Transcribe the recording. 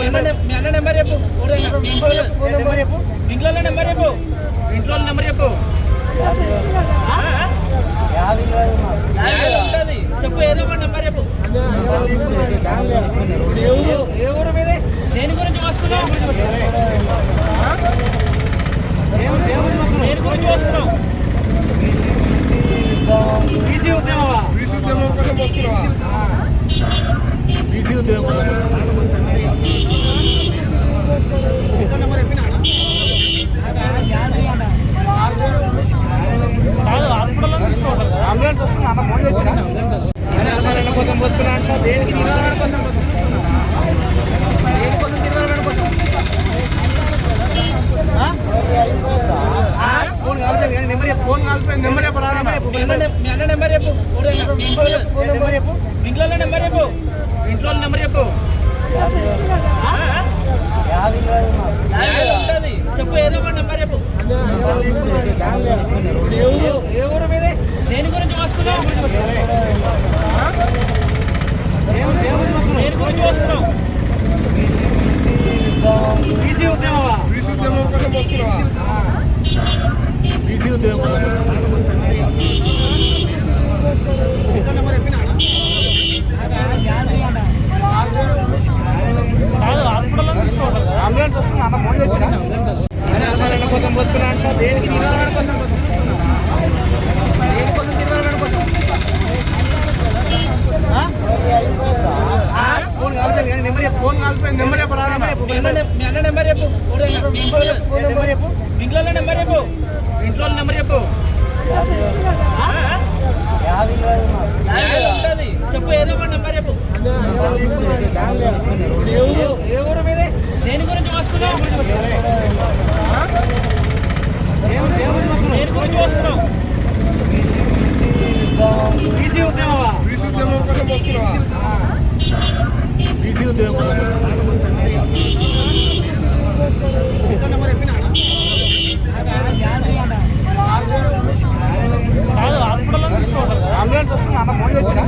మీ అన్న నెంబర్ చెప్పు. ఇంట్లో నెంబర్ చెప్పు. ఇంట్లో నెంబర్ చెప్పు. ఉంటుంది చెప్పు, ఏదో ఒక నెంబర్ చెప్పు. ఏ ఊరు మీది? దేని గురించి వస్తున్నావు? దేని గురించి వస్తున్నావు? బీసీ ఉద్యమమా? బీసీ ఉద్యమం కోసం వస్తున్నావా? బీసీ ఉద్యమం నెంబర్ చెప్పినా అంబులెన్స్ వస్తుంది అన్న ఫోన్ చేసిన అన్న కోసం పోసుకున్నా అంటున్నావు. దేనికి తిరగడం కోసం దేనికోసం తిరగడం కోసం ఫోన్ కాలిపోయింది నెంబర్ చెప్పు. ఫోన్ కాలిపోయింది నెంబర్ చెప్పు. మీ అన్న నెంబర్ చెప్పు. నెంబర్ చెప్పు. ఇంట్లో నెంబర్ చెప్పు. ఇంట్లో నెంబర్ చెప్పు. ఉంటుంది చెప్పు, ఏదో ఒక నెంబర్ చెప్పు. ఏ ఊరు మీది? దేని గురించి వస్తున్నావు? దేని గురించి వస్తున్నావు? బీసీ ఉద్యమమా? బీసీ ఉద్యమం కోసం వస్తున్నావా? బీసీ ఉద్యమం నెంబర్ చెప్పినా అంబులెన్స్ వస్తుంది అన్న ఫోన్ చేసిన అన్న కోసం పోసుకున్నా అంటున్నావు. దేనికి తిరగడం కోసం దేనికోసం తిరగడం కోసం ఫోన్ కాలిపోయింది నెంబర్ చెప్పు. ఫోన్ కాలిపోయింది నెంబర్ చెప్పు. మీ అన్న నెంబర్ చెప్పు. నెంబర్ చెప్పు. ఇంట్లో నెంబర్ చెప్పు. ఇంట్లో నెంబర్ చెప్పు. ఉంటుంది చెప్పు, ఏదో ఒక నెంబర్ చెప్పు. ఏ ఊరు మీది? దేని గురించి వస్తున్నావు? దేని గురించి వస్తున్నావు? బీసీ ఉద్యమమా? బీసీ ఉద్యమం కోసం వస్తున్నావా? బీసీ ఉద్యమం నెంబర్ చెప్పినా అంబులెన్స్ వస్తుంది అన్న ఫోన్ చేసిన